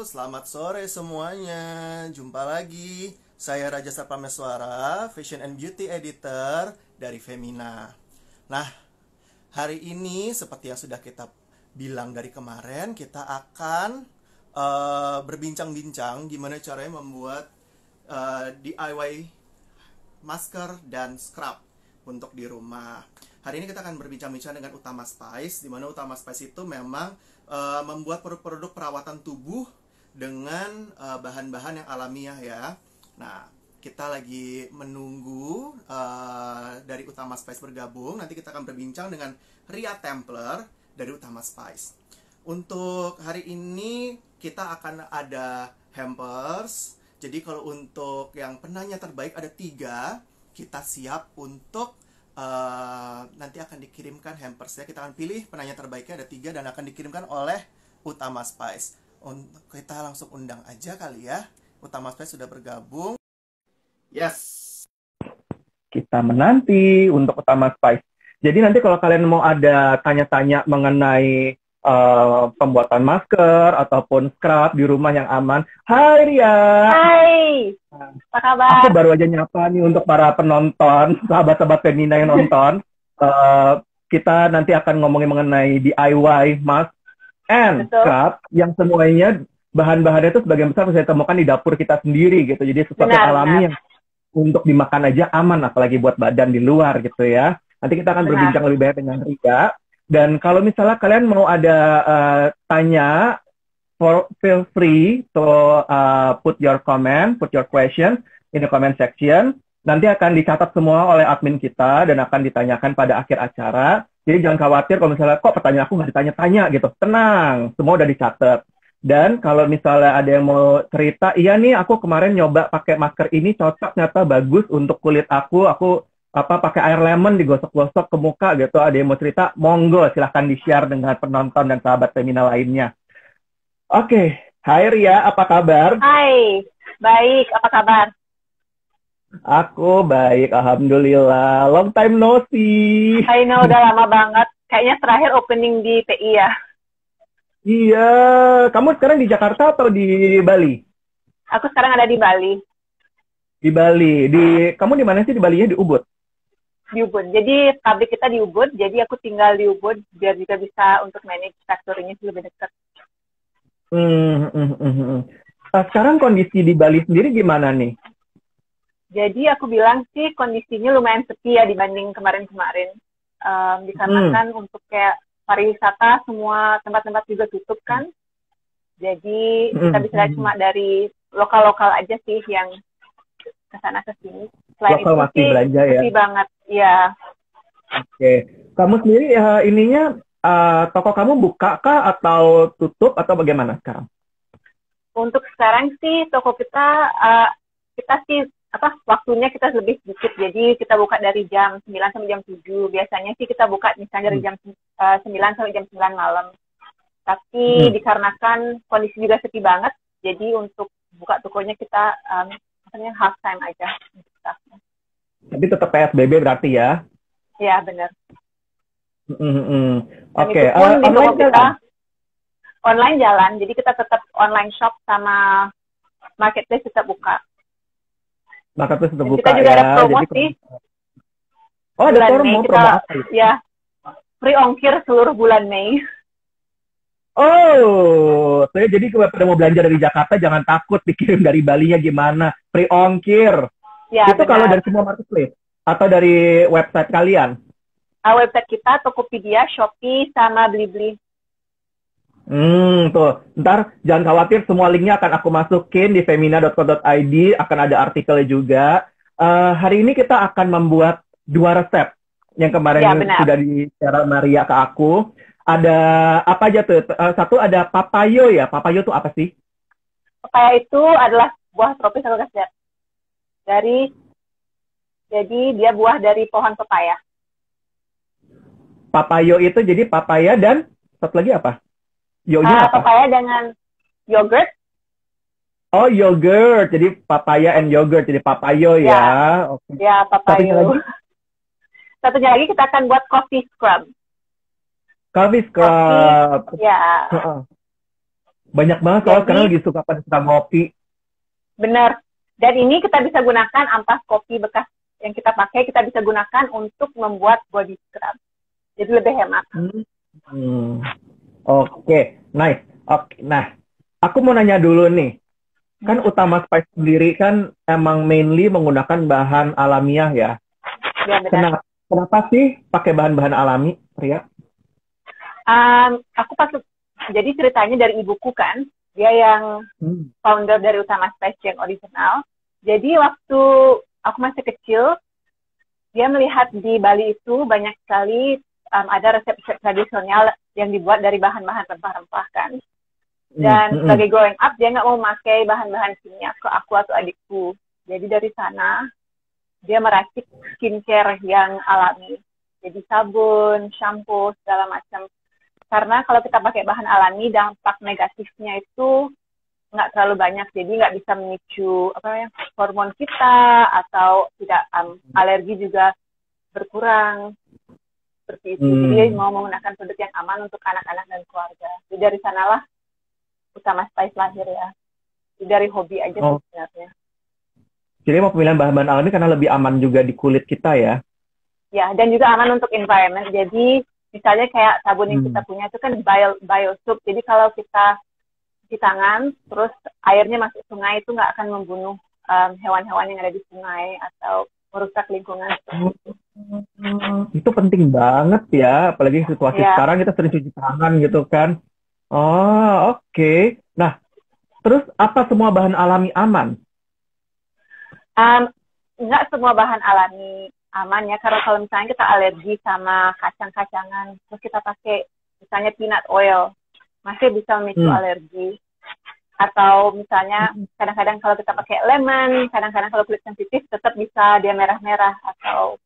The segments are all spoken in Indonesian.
selamat sore semuanya. Jumpa lagi. Saya Raja Sapameswara, Fashion and Beauty Editor dari Femina. Nah, hari ini seperti yang sudah kita bilang dari kemarin, kita akan berbincang-bincang gimana caranya membuat DIY masker dan scrub untuk di rumah. Hari ini kita akan berbincang-bincang dengan Utama Spice, di mana Utama Spice itu memang membuat produk-produk perawatan tubuh dengan bahan-bahan yang alamiah ya. Nah, kita lagi menunggu dari Utama Spice bergabung. Nanti kita akan berbincang dengan Ria Templer dari Utama Spice. Untuk hari ini kita akan ada hampers. Jadi kalau untuk yang penanya terbaik ada 3, kita siap untuk nanti akan dikirimkan hampersnya. Kita akan pilih penanya terbaiknya ada 3 dan akan dikirimkan oleh Utama Spice. Kita langsung undang aja kali ya. Utama Spice sudah bergabung. Yes. Kita menanti untuk Utama Spice. Jadi nanti kalau kalian mau ada tanya-tanya mengenai pembuatan masker ataupun scrub di rumah yang aman. Hai Ria. Hai. Apa kabar? Aku baru aja nyapa nih untuk para penonton, sahabat-sahabat Femina yang nonton. Kita nanti akan ngomongin mengenai DIY mask and scrub yang semuanya bahan-bahannya itu sebagian besar bisa ditemukan di dapur kita sendiri gitu. Jadi sesuatu yang alami yang untuk dimakan aja aman, apalagi buat badan di luar gitu ya. Nanti kita akan berbincang lebih banyak dengan Ria. Dan kalau misalnya kalian mau ada tanya, feel free to put your comment, put your question in the comment section. Nanti akan dicatat semua oleh admin kita dan akan ditanyakan pada akhir acara. Jadi jangan khawatir kalau misalnya kok pertanyaan aku nggak ditanya-tanya gitu. Tenang, semua udah dicatat. Dan kalau misalnya ada yang mau cerita, iya nih aku kemarin nyoba pakai masker ini cocok, ternyata bagus untuk kulit aku pakai air lemon digosok-gosok ke muka gitu. Ada yang mau cerita, monggo silahkan di-share dengan penonton dan sahabat Femina lainnya. Oke, hai Ria, apa kabar? Hai, baik, apa kabar? Aku baik, alhamdulillah. Long time no see. I know, udah lama banget. Kayaknya terakhir opening di TI ya. Iya, kamu sekarang di Jakarta atau di Bali? Aku sekarang ada di Bali. Di Bali, kamu di mana sih di Balinya? Di Ubud? Di Ubud. Jadi pabrik kita di Ubud, jadi aku tinggal di Ubud biar juga bisa untuk manage factory-nya lebih dekat. Sekarang kondisi di Bali sendiri gimana nih? Jadi aku bilang sih kondisinya lumayan sepi ya dibanding kemarin-kemarin. Dikarenakan untuk kayak pariwisata semua tempat-tempat juga tutup kan. Jadi kita bisa lihat cuma dari lokal-lokal aja sih yang kesana kesini. Selain lokal itu masih sih belanja ya? sepi banget, ya. Oke, kamu sendiri ininya toko kamu buka kah atau tutup atau bagaimana sekarang? Untuk sekarang sih toko kita sih waktunya kita lebih sedikit, jadi kita buka dari jam 9 sampai jam 7. Biasanya sih kita buka misalnya dari jam 9 sampai jam 9 malam. Tapi dikarenakan kondisi juga sepi banget, jadi untuk buka tokonya kita half time aja. Tapi tetap PSBB berarti ya? Iya, benar. Oke, online kita online jalan, jadi kita tetap online shop sama marketplace kita buka. Marketplace tetap buka kita juga ya. Ada promosi. Oh, ada promo apa? Ya, free ongkir seluruh bulan Mei. Oh, jadi kalau pada mau belanja dari Jakarta jangan takut dikirim dari Balinya gimana? Free ongkir. Ya, itu benar. Kalau dari semua marketplace atau dari website kalian? Website kita Tokopedia, Shopee, sama Blibli. Tuh. Ntar jangan khawatir, semua linknya akan aku masukin di femina.co.id, akan ada artikelnya juga. Hari ini kita akan membuat 2 resep yang kemarin sudah di-share Maria ke aku. Ada apa aja tuh? Satu ada papayo ya. Papayo tuh apa sih? Papaya itu adalah buah tropis atau kasih. Jadi dia buah dari pohon pepaya. Papayo itu jadi papaya dan satu lagi apa? Yo-nya apa? Papaya dengan yogurt. Oh, yogurt. Jadi papaya and yogurt. Jadi papayo ya. Okay. Ya, papayo. Satunya lagi kita akan buat coffee scrub. Coffee scrub. Ya. Banyak banget soalnya Jadi, sekarang lagi suka ngopi. benar. Dan ini kita bisa gunakan ampas kopi bekas yang kita pakai, kita bisa gunakan untuk membuat body scrub. Jadi lebih hemat. Oke, nice. Oke, nah, aku mau nanya dulu nih. Kan Utama Spice sendiri kan emang mainly menggunakan bahan alamiah ya. Ya, benar. Kenapa sih pakai bahan-bahan alami, Ria? Aku pas jadi ceritanya dari ibuku kan, dia yang founder dari Utama Spice yang original. Jadi waktu aku masih kecil, dia melihat di Bali itu banyak sekali ada resep-resep tradisional yang dibuat dari bahan-bahan rempah-rempah kan. Dan sebagai growing up, dia nggak mau memakai bahan-bahan kimia ke aku atau adikku. Jadi dari sana, dia meracik skincare yang alami. Jadi sabun, shampoo, segala macam. Karena kalau kita pakai bahan alami, dampak negatifnya itu nggak terlalu banyak. Jadi nggak bisa memicu hormon kita, atau tidak alergi juga berkurang. Seperti itu. Jadi dia mau menggunakan produk yang aman untuk anak-anak dan keluarga. Jadi dari sanalah Utama Spice lahir ya. Dari hobi aja sebenarnya. Jadi mau pemilihan bahan-bahan alami karena lebih aman juga di kulit kita ya? Ya, dan juga aman untuk environment. Jadi misalnya kayak sabun yang kita punya itu kan bio soap. Jadi kalau kita cuci tangan, terus airnya masuk sungai, itu nggak akan membunuh hewan-hewan yang ada di sungai atau merusak lingkungan. Itu penting banget ya, apalagi situasi sekarang kita sering cuci tangan gitu kan. Oh, oke. Nah, terus apa semua bahan alami aman? Nggak semua bahan alami aman ya, karena kalau misalnya kita alergi sama kacang-kacangan, terus kita pakai misalnya peanut oil, masih bisa memicu alergi. Atau misalnya kadang-kadang kalau kita pakai lemon, kadang-kadang kalau kulit sensitif tetap bisa dia merah-merah atau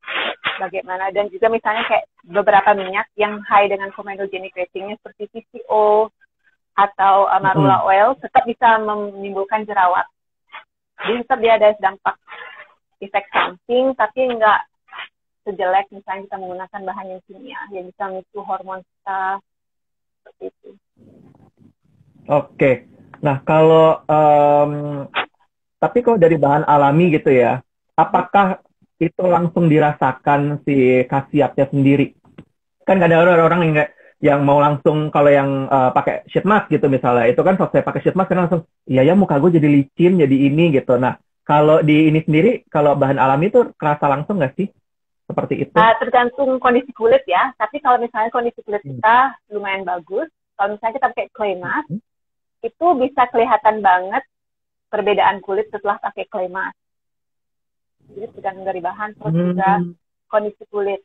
bagaimana. Dan juga misalnya kayak beberapa minyak yang high dengan comedogenic ratingnya seperti TCO atau marula oil tetap bisa menimbulkan jerawat. Jadi tetap dia ada dampak efek samping, tapi nggak sejelek misalnya kita menggunakan bahan yang kimia yang bisa memicu hormon kita seperti itu. Oke. Nah, kalau tapi kalau dari bahan alami gitu ya, apakah itu langsung dirasakan si khasiatnya sendiri? Kan kadang ada orang yang mau langsung, kalau yang pakai sheet mask gitu misalnya, itu kan selesai pakai sheet mask kan langsung, iya ya muka gue jadi licin, jadi ini gitu. Nah, kalau di ini sendiri, kalau bahan alami itu kerasa langsung nggak sih? Seperti itu? Tergantung kondisi kulit ya, tapi kalau misalnya kondisi kulit kita lumayan bagus, kalau misalnya kita pakai clay mask, itu bisa kelihatan banget perbedaan kulit setelah pakai clay mask. Jadi tergantung dari bahan, terus juga kondisi kulit.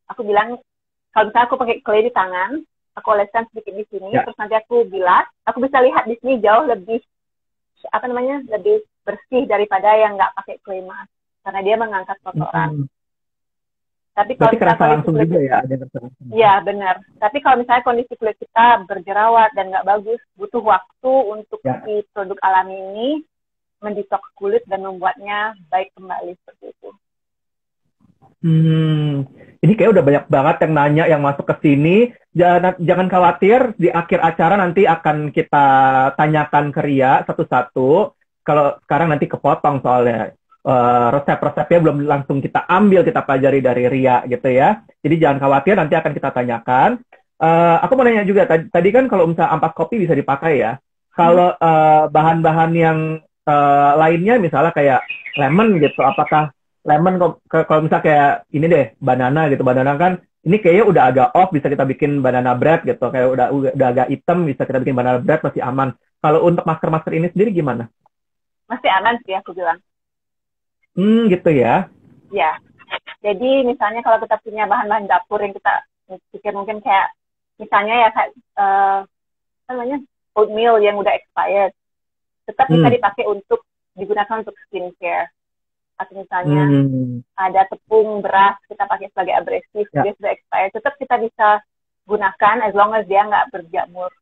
Aku bilang, kalau misalnya aku pakai clay di tangan, aku oleskan sedikit di sini, terus nanti aku bilas, aku bisa lihat di sini jauh lebih, lebih bersih daripada yang nggak pakai clay mask. Karena dia mengangkat kotoran. Tapi kalau kerasa langsung juga ya? Iya, benar. Tapi kalau misalnya kondisi kulit kita berjerawat dan nggak bagus, butuh waktu untuk si produk alami ini mendetoks kulit dan membuatnya baik kembali seperti itu. Ini kayak udah banyak banget yang nanya, yang masuk ke sini. Jangan khawatir, di akhir acara nanti akan kita tanyakan ke Ria satu-satu. Kalau sekarang nanti kepotong soalnya. Resep-resepnya belum langsung kita ambil, kita pelajari dari Ria gitu ya. Jadi jangan khawatir, nanti akan kita tanyakan. Aku mau nanya juga, tadi kan kalau misalnya ampas kopi bisa dipakai ya. Kalau bahan-bahan yang lainnya misalnya kayak lemon gitu, apakah lemon kalau misalnya kayak ini deh, banana gitu, banana kan ini kayaknya udah agak off, bisa kita bikin banana bread gitu, kayak udah agak hitam, bisa kita bikin banana bread, masih aman. Kalau untuk masker-masker ini sendiri gimana? Masih aman sih aku bilang. Gitu ya? Ya, jadi misalnya kalau kita punya bahan-bahan dapur yang kita pikir mungkin kayak, misalnya ya kayak, oatmeal yang udah expired, tetap bisa dipakai untuk, digunakan untuk skincare. Atau misalnya ada tepung beras, kita pakai sebagai abrasif, dia sudah expired, tetap kita bisa gunakan as long as dia nggak berjamur.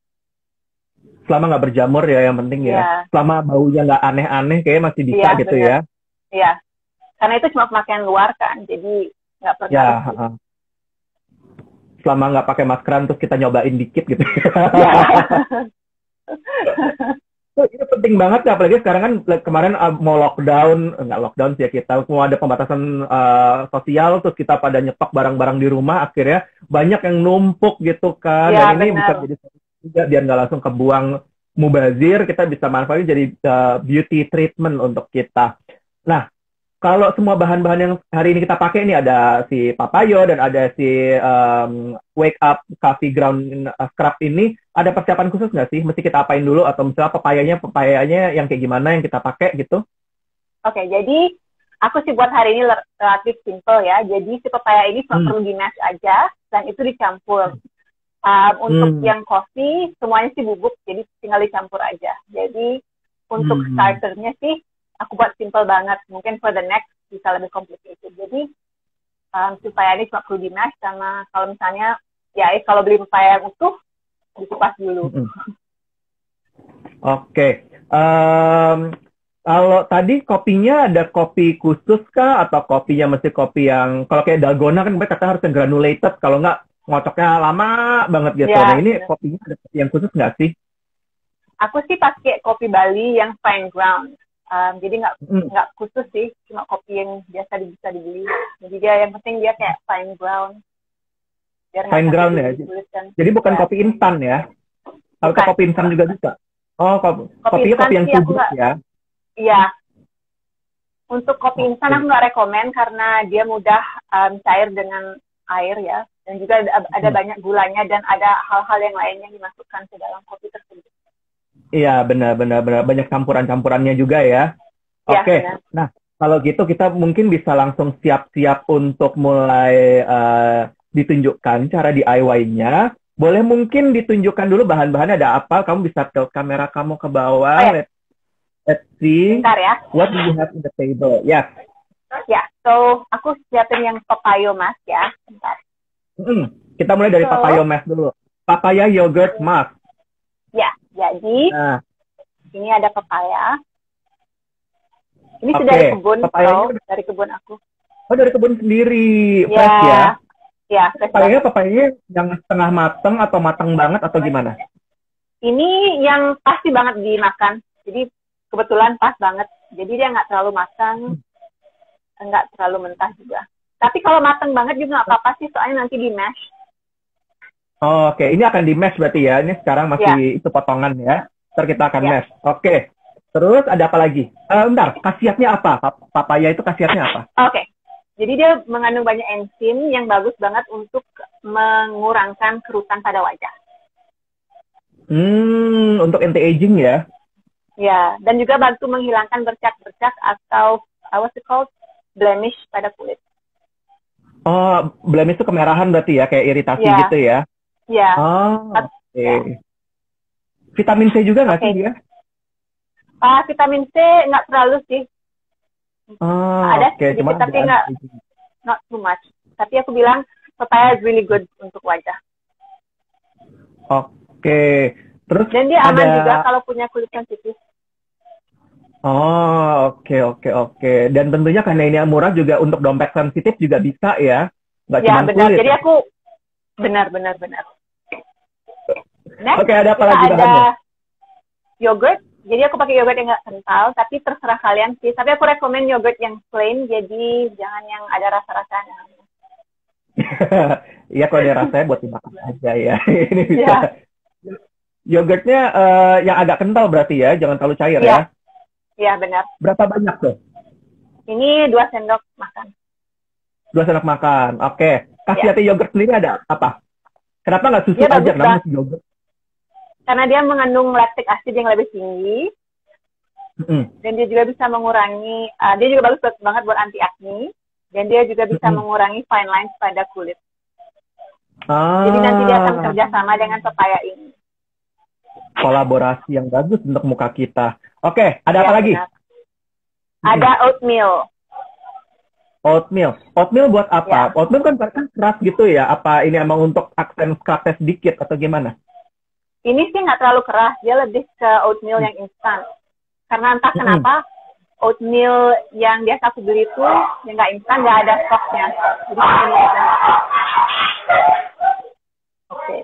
Selama nggak berjamur ya, yang penting ya. Selama baunya nggak aneh-aneh, kayaknya masih bisa gitu bener. Ya. Iya, karena itu cuma pemakaian luar kan, jadi nggak perlu. Ya, selama nggak pakai maskeran terus kita nyobain dikit gitu. Itu penting banget ya, apalagi sekarang kan kemarin mau lockdown, nggak lockdown sih ya, kita mau ada pembatasan sosial, terus kita pada nyetok barang-barang di rumah, akhirnya banyak yang numpuk gitu kan, Ya, dan ini bisa benar. jadi juga biar nggak langsung kebuang mubazir, kita bisa manfaatin jadi beauty treatment untuk kita. Nah, kalau semua bahan-bahan yang hari ini kita pakai ini ada si papayo dan ada si wake up coffee ground scrub ini, ada persiapan khusus nggak sih? Mesti kita apain dulu atau misalnya papayanya yang kayak gimana yang kita pakai gitu? Oke, jadi aku sih buat hari ini relatif simple ya. Jadi si pepaya ini cuma perlu di mash aja dan itu dicampur. Untuk yang coffee semuanya sih bubuk, jadi tinggal dicampur aja. Jadi untuk starternya sih aku buat simple banget. Mungkin for the next bisa lebih complicated. Jadi supaya ini cuma perlu di mash, sama kalau misalnya ya kalau beli pepaya yang utuh dikupas dulu. Oke. Kalau tadi kopinya ada kopi khusus kah atau kopinya mesti kopi yang kalau kayak dalgona kan mereka kata harus yang granulated, kalau nggak ngocoknya lama banget gitu. Ya, nah ini kopinya ada kopi yang khusus nggak sih? Aku sih pakai kopi Bali yang fine ground. Jadi nggak khusus sih, cuma kopi yang biasa bisa dibeli. Jadi dia yang penting dia kayak fine ground. Biar Fine ground ya. Jadi bukan kopi instan ya? Atau kopi instan juga bisa? Oh, kopinya kopi yang tubruk ya? Iya. Untuk kopi instan aku nggak rekomen karena dia mudah cair dengan air ya. Dan juga ada banyak gulanya dan ada hal-hal yang lainnya yang dimasukkan ke dalam kopi tersebut. Iya, benar. Banyak campuran-campurannya juga ya. Oke. Nah, kalau gitu kita mungkin bisa langsung siap-siap untuk mulai ditunjukkan cara DIY-nya. Boleh mungkin ditunjukkan dulu bahan-bahannya ada apa. Kamu bisa tilt kamera kamu ke bawah. Let's see. Bentar ya. What do you have in the table? Yes. Ya, so aku siapin yang papayo mask ya. Bentar. Kita mulai dari papayo mask dulu. Papaya yogurt mask. Ya, jadi ini ada papaya. Ini sudah dari kebun, dari kebun aku. Oh, dari kebun sendiri, fresh ya? Ya, papayanya yang setengah mateng atau mateng banget atau gimana? Ini yang pasti banget dimakan. Jadi kebetulan pas banget. Jadi dia nggak terlalu matang, nggak terlalu mentah juga. Tapi kalau mateng banget juga nggak apa-apa sih, soalnya nanti di mash. Oh, oke. Ini akan di mash berarti ya? Ini sekarang masih itu potongan ya? Ntar kita akan mash. Oke. Terus ada apa lagi? Bentar, khasiatnya apa? Papaya itu khasiatnya apa? Oke. Jadi dia mengandung banyak enzim yang bagus banget untuk mengurangkan kerutan pada wajah. Untuk anti-aging ya? Ya, dan juga bantu menghilangkan bercak-bercak atau what's it called? Blemish pada kulit. Oh, blemish itu kemerahan berarti ya? Kayak iritasi gitu ya? Iya. Oh, oke. Vitamin C juga nggak sih dia? Vitamin C nggak terlalu sih. Ada sedikit, tapi not too much. Tapi aku bilang papaya is really good untuk wajah. Oke. Terus dan dia aman juga kalau punya kulit sensitif. Oh, oke. Dan tentunya karena ini murah juga untuk dompet sensitif juga bisa ya? Nggak cuma benar. kulit. Jadi aku benar. Next, Oke, ada apa lagi bahannya? Ada yogurt. Jadi aku pakai yogurt yang nggak kental, tapi terserah kalian sih. Tapi aku rekomen yogurt yang plain, jadi jangan yang ada rasa-rasanya. Iya, kalau ada rasanya buat dimakan aja ya. Ini bisa. Yogurtnya yang agak kental berarti ya, jangan terlalu cair ya? Iya, benar. Berapa banyak tuh? Ini 2 sendok makan. 2 sendok makan, oke. Khasiatnya yogurt sendiri ada apa? Kenapa nggak susu aja, namanya yogurt? Karena dia mengandung lactic acid yang lebih tinggi. Dan dia juga bisa mengurangi, dia juga bagus banget buat anti acne. Dan dia juga bisa mengurangi fine lines pada kulit. Jadi nanti dia akan kerjasama dengan papaya ini. Kolaborasi yang bagus untuk muka kita. Oke, ada apa lagi? Ada oatmeal. Oatmeal buat apa? Oatmeal kan keras gitu ya. Apa ini emang untuk aksen scrubnya sedikit atau gimana? Ini sih nggak terlalu keras. Dia lebih ke oatmeal yang instan. Karena entah kenapa oatmeal yang biasa aku beli itu yang nggak instan, nggak ada stoknya. Jadi ini aja. Oke.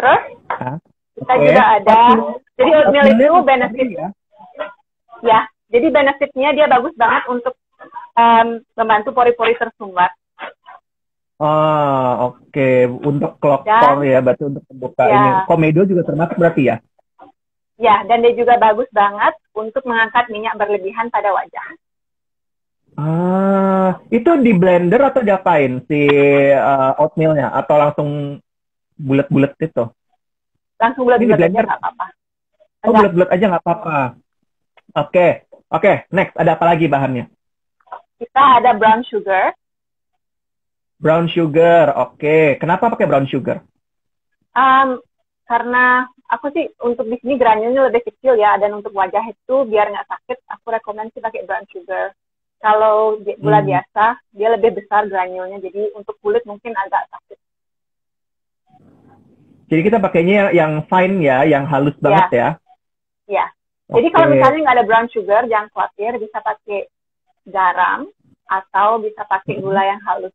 Terus Kita juga ada. Jadi oatmeal itu benefit ya. Jadi benefitnya dia bagus banget untuk membantu pori-pori tersumbat. Oke. Untuk kloktor ya, berarti untuk membuka ini. Komedo juga termasuk berarti ya? Ya, dan dia juga bagus banget untuk mengangkat minyak berlebihan pada wajah. Itu di blender atau diapain si oatmealnya? Atau langsung bulat-bulat itu? Langsung bulat-bulat aja nggak apa-apa. Bulat-bulat aja nggak apa-apa. Oke. Next, ada apa lagi bahannya? Kita ada brown sugar. Brown sugar, oke. Kenapa pakai brown sugar? Karena aku sih untuk di sini granulnya lebih kecil ya, dan untuk wajah itu biar nggak sakit, aku rekomend sih pakai brown sugar. Kalau gula biasa, dia lebih besar granulnya, jadi untuk kulit mungkin agak sakit. Jadi kita pakainya yang fine ya, yang halus banget ya? Iya. Jadi kalau misalnya nggak ada brown sugar, jangan khawatir, bisa pakai garam atau bisa pakai gula yang halus.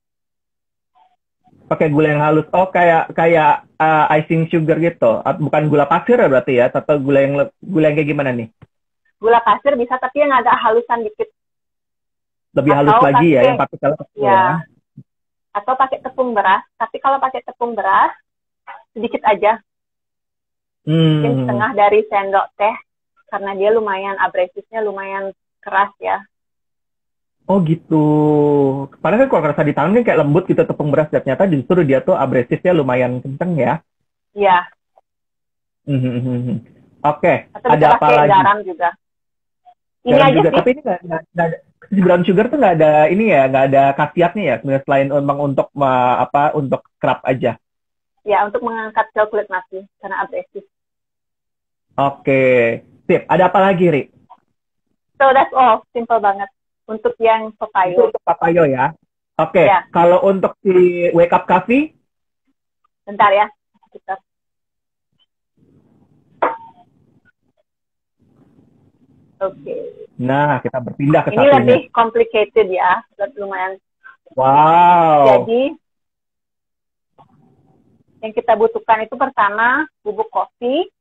Pakai gula yang halus, kayak icing sugar gitu, bukan gula pasir ya berarti ya, atau gula yang kayak gimana nih? Gula pasir bisa, tapi yang agak halusan dikit. Lebih halus lagi ya, yang partikel kecil ya. Atau pakai tepung beras, tapi kalau pakai tepung beras sedikit aja, mungkin setengah dari sendok teh, karena dia lumayan abrasifnya lumayan keras ya. Oh gitu. Padahal kan kalau rasa di tangan kan kayak lembut gitu tepung beras, ternyata justru dia tuh abrasifnya lumayan kenceng ya. Iya. Oke. Atau ada apa lagi? Garam juga. Ini garam aja juga. sih. Tapi ini nggak ada brown sugar tuh nggak ada ini ya, nggak ada khasiatnya ya, sebenarnya selain memang untuk untuk scrub aja. Ya, untuk mengangkat sel kulit mati karena abrasif. Oke. Sip. Ada apa lagi, Ri? So that's all, simple banget. Untuk yang papayo. Itu untuk papayo ya. Oke. Ya. Kalau untuk si wake up coffee? Bentar ya. Bentar. Oke. Nah, kita berpindah ke ini satunya. lebih complicated ya, lumayan. Wow. Jadi yang kita butuhkan itu pertama bubuk kopi.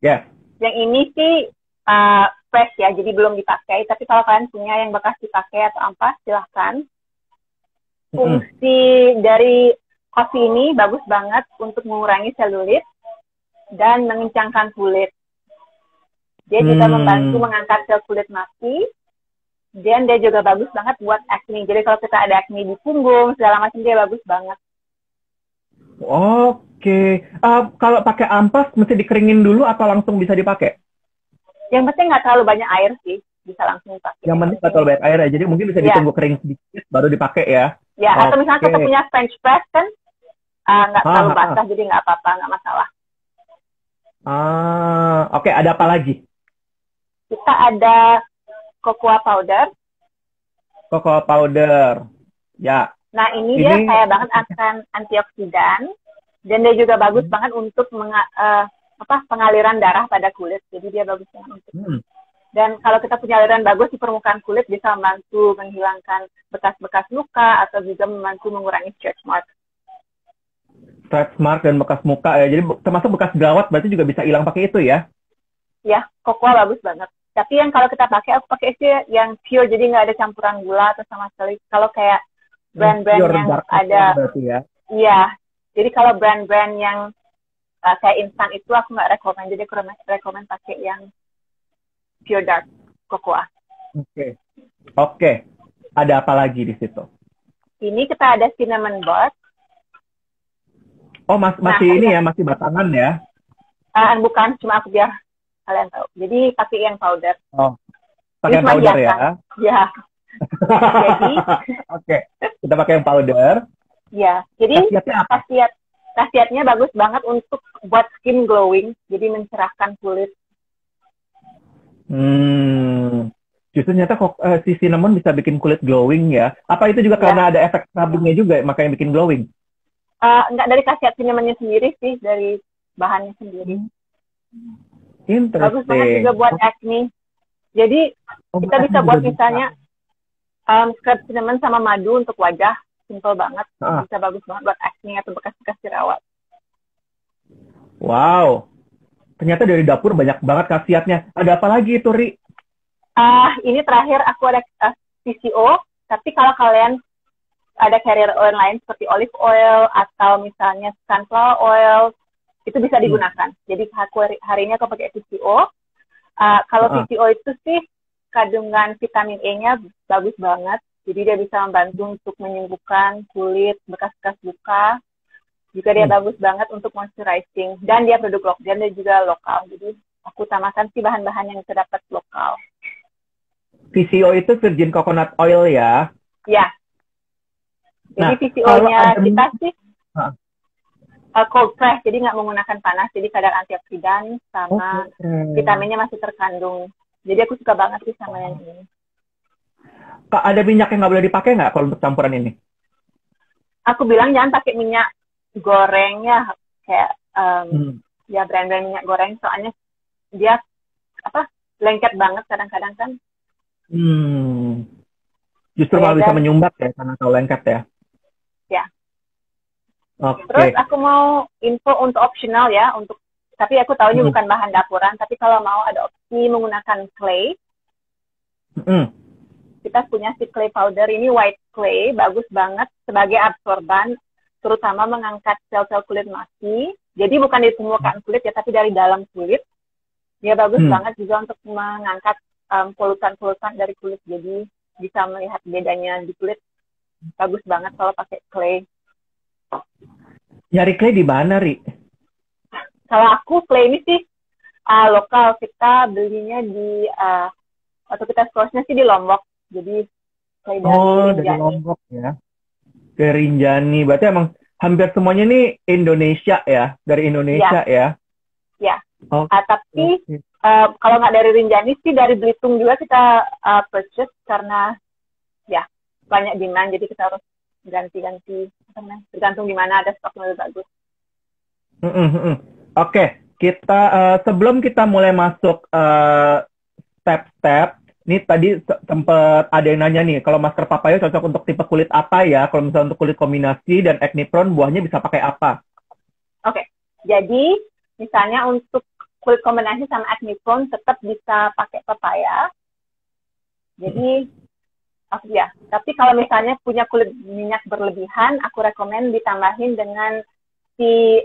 Ya. Yang ini sih fresh ya, jadi belum dipakai. Tapi kalau kalian punya yang bekas dipakai atau ampas, silahkan. Fungsi dari kopi ini bagus banget untuk mengurangi selulit dan mengencangkan kulit. Dia juga membantu mengangkat sel kulit mati. Dan dia juga bagus banget buat acne. Jadi kalau kita ada acne di punggung, segala macam, dia bagus banget. Oke. Kalau pakai ampas, mesti dikeringin dulu atau langsung bisa dipakai? Yang penting nggak terlalu banyak air sih. Bisa langsung dipakai. Yang penting nggak terlalu banyak air ya. Jadi mungkin bisa ditunggu kering sedikit, baru dipakai ya? Ya, atau misalnya kita punya French press kan, nggak terlalu basah, jadi nggak apa-apa, nggak masalah. Oke. Ada apa lagi? Kita ada cocoa powder. Cocoa powder. Ya. Nah, ini dia kaya banget akan antioksidan. Dan dia juga bagus banget untuk pengaliran darah pada kulit. Jadi dia bagus banget untuk. Dan kalau kita punya aliran bagus di permukaan kulit, bisa membantu menghilangkan bekas-bekas luka atau juga membantu mengurangi stretch mark. Stretch mark dan bekas muka ya. Jadi termasuk bekas jerawat berarti juga bisa hilang pakai itu ya? Ya, cocoa bagus banget. Tapi yang kalau kita pakai, aku pakai sih yang pure, jadi nggak ada campuran gula atau sama sekali. Kalau kayak brand-brand yang ada, ya? Iya. Jadi kalau brand-brand yang kayak instan itu aku nggak rekomend. Jadi aku rekomend pakai yang pure dark cocoa. Oke. Ada apa lagi di situ? Ini kita ada cinnamon bark. Oh, masih ini ya, masih batangan ya? Bukan, cuma aku biar kalian tahu. Jadi pakai yang powder. Oh, pakai yang powder ya? Ya. Jadi, oke. Kita pakai yang powder. Ya. Jadi khasiatnya bagus banget untuk buat skin glowing. Jadi mencerahkan kulit. Justru ternyata si cinnamon bisa bikin kulit glowing ya. Apa itu juga karena ada efek scrubbingnya juga makanya bikin glowing? Enggak, dari khasiat cinnamonnya sendiri sih, dari bahannya sendiri. Bagus banget juga buat acne. Jadi kita bisa buat misalnya scrub cinnamon sama madu untuk wajah, simple banget. Bisa bagus banget buat acne atau bekas-bekas jerawat. Wow. Ternyata dari dapur banyak banget khasiatnya. Ada apa lagi itu, Ri? Ini terakhir aku ada PCO, tapi kalau kalian ada carrier oil lain seperti olive oil atau misalnya sunflower oil, itu bisa digunakan. Jadi hari ini aku pakai PCO. Kalau PCO itu sih kandungan vitamin E-nya bagus banget. Jadi dia bisa membantu untuk menyembuhkan kulit, bekas-bekas luka. Juga dia bagus banget untuk moisturizing. Dan dia produk lokal, dan dia juga lokal. Jadi aku utamakan sih bahan-bahan yang bisa dapat lokal. PCO itu virgin coconut oil ya? Ya. Jadi PCO-nya kita sih cold press, jadi nggak menggunakan panas. Jadi kadar antioksidan sama vitaminnya masih terkandung. Jadi aku suka banget sih sama yang ini. Kak, ada minyak yang nggak boleh dipakai nggak kalau untuk campuran ini? Aku bilang jangan pakai minyak goreng ya, kayak ya brand-brand minyak goreng, soalnya dia lengket banget kadang-kadang kan. Justru malah bisa menyumbat ya karena tahu lengket ya. Ya. Okay. Terus aku mau info untuk optional ya, tapi aku tahu ini bukan bahan dapuran, tapi kalau mau ada opsi menggunakan clay. Kita punya si clay powder, ini white clay, bagus banget sebagai absorban, terutama mengangkat sel-sel kulit mati. Jadi bukan di permukaan kulit ya, tapi dari dalam kulit. Dia bagus banget juga untuk mengangkat polutan-polutan dari kulit. Jadi bisa melihat bedanya di kulit. Bagus banget kalau pakai clay. Nyari clay di mana, Ri? Kalau aku clay ini sih lokal. Kita belinya di atau kita source-nya sih di Lombok. Jadi clay dari Rinjani. Dari Lombok ya. Dari Rinjani. Berarti emang hampir semuanya nih Indonesia ya, dari Indonesia ya. Ya. Tapi kalau nggak dari Rinjani sih dari Belitung juga kita purchase karena ya banyak demand, jadi kita harus ganti-ganti, tergantung di mana ada stok lebih bagus. Oke, kita sebelum kita mulai masuk step-step, ini tadi sempat ada yang nanya nih, kalau masker papaya cocok untuk tipe kulit apa ya? Kalau misalnya untuk kulit kombinasi dan acne prone, buahnya bisa pakai apa? Oke, jadi misalnya untuk kulit kombinasi sama acne prone tetap bisa pakai papaya. Jadi, tapi kalau misalnya punya kulit minyak berlebihan, aku rekomen ditambahin dengan si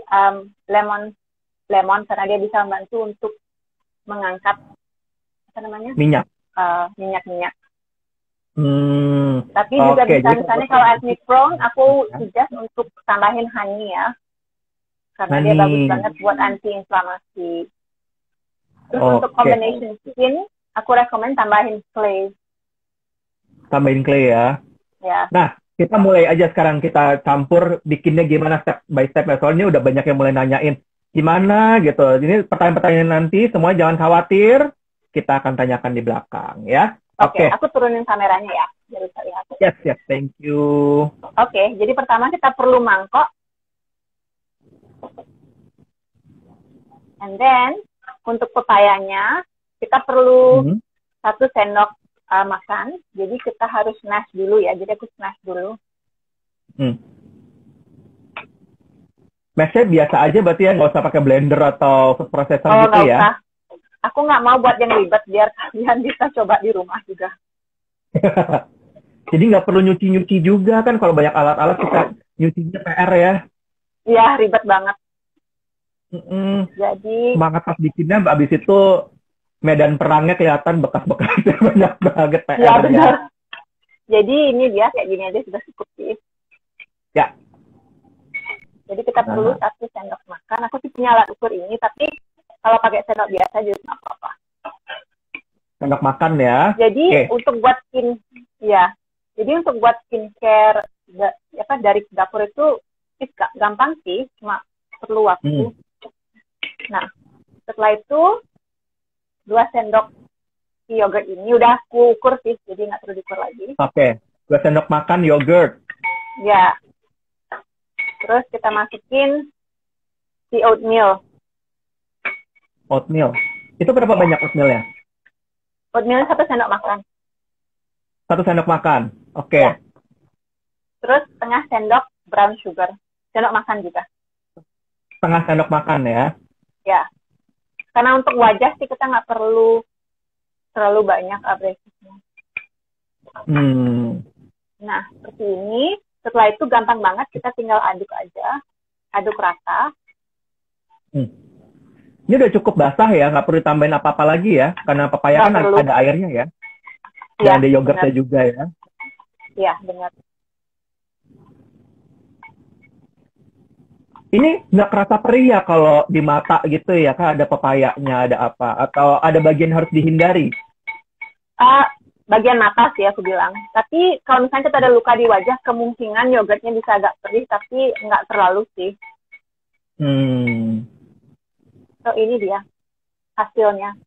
lemon karena dia bisa membantu untuk mengangkat minyak. Tapi juga bisa misalnya kalau acne prone, aku suggest untuk tambahin honey ya, karena dia bagus banget buat anti-inflamasi. Terus untuk combination skin, aku rekomen tambahin clay. Tambahin clay ya. Nah, kita mulai aja sekarang, kita campur bikinnya gimana step by step ya. Soalnya udah banyak yang mulai nanyain gimana gitu. Ini pertanyaan-pertanyaan nanti semua jangan khawatir, kita akan tanyakan di belakang ya. Oke. Aku turunin kameranya ya, biar bisa lihat. Yes, thank you. Oke, jadi pertama kita perlu mangkok. And then untuk pepayanya kita perlu 1 sendok makan. Jadi kita harus smash dulu ya. Jadi aku smash dulu. Smashnya biasa aja berarti ya, nggak usah pakai blender atau food processor gitu ya? Usah. Aku nggak mau buat yang ribet, biar kalian bisa coba di rumah juga. Jadi nggak perlu nyuci-nyuci juga kan, kalau banyak alat-alat kita nyucinya PR ya? Iya, ribet banget. Jadi semangat pas bikinnya, abis itu medan perangnya kelihatan bekas-bekasnya banyak banget PR-nya. Iya benar. Jadi ini dia kayak gini aja sudah cukup sih. Ya. Jadi kita perlu 1 sendok makan. Aku sih punya alat ukur ini, tapi kalau pakai sendok biasa juga nggak apa-apa. Sendok makan ya. Jadi untuk buat jadi untuk buat skincare dari dapur itu gampang sih, cuma perlu waktu. Nah, setelah itu 2 sendok yogurt ini udah aku ukur sih, jadi nggak perlu diukur lagi. Oke, 2 sendok makan yogurt. Ya. Terus kita masukin si oatmeal. Oatmeal. Itu berapa banyak oatmealnya? Oatmeal 1 sendok makan. 1 sendok makan. Oke. Ya. Terus setengah sendok brown sugar. Sendok makan juga. Setengah sendok makan ya. Ya, karena untuk wajah sih kita nggak perlu terlalu banyak abrasifnya. Nah, seperti ini. Setelah itu gampang banget, kita tinggal aduk aja, aduk rata. Ini udah cukup basah ya, nggak perlu tambahin apa-apa lagi ya, karena papaya kan ada airnya ya, dan ada yogurtnya juga ya. Iya, benar. Ini nggak kerasa perih ya kalau di mata gitu ya, kan ada papayanya, ada apa? Atau ada bagian harus dihindari? Bagian mata sih aku bilang. Tapi kalau misalnya kita ada luka di wajah, kemungkinan yogurtnya bisa agak perih, tapi nggak terlalu sih. So, ini dia hasilnya.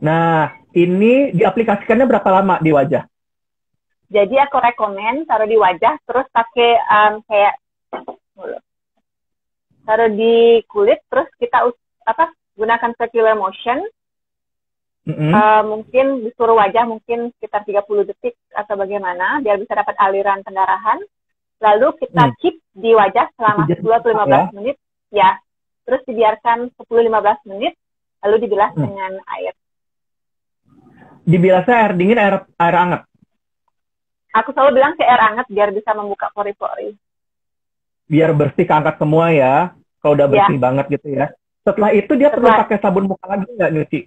Nah, ini diaplikasikannya berapa lama di wajah? Jadi aku rekomen taruh di wajah, terus pakai kayak taruh di kulit, terus kita gunakan circular motion. Mungkin disuruh wajah mungkin sekitar 30 detik atau bagaimana, biar bisa dapat aliran pendarahan. Lalu kita keep di wajah selama 10-15 menit. Ya, terus dibiarkan 10-15 menit, lalu dibilas dengan air. Dibilasnya air dingin, air hangat? Aku selalu bilang ke air hangat biar bisa membuka pori-pori. Biar bersih, keangkat semua ya. Kalau udah bersih banget gitu ya. Setelah itu dia perlu pakai sabun muka lagi nggak, nyuci?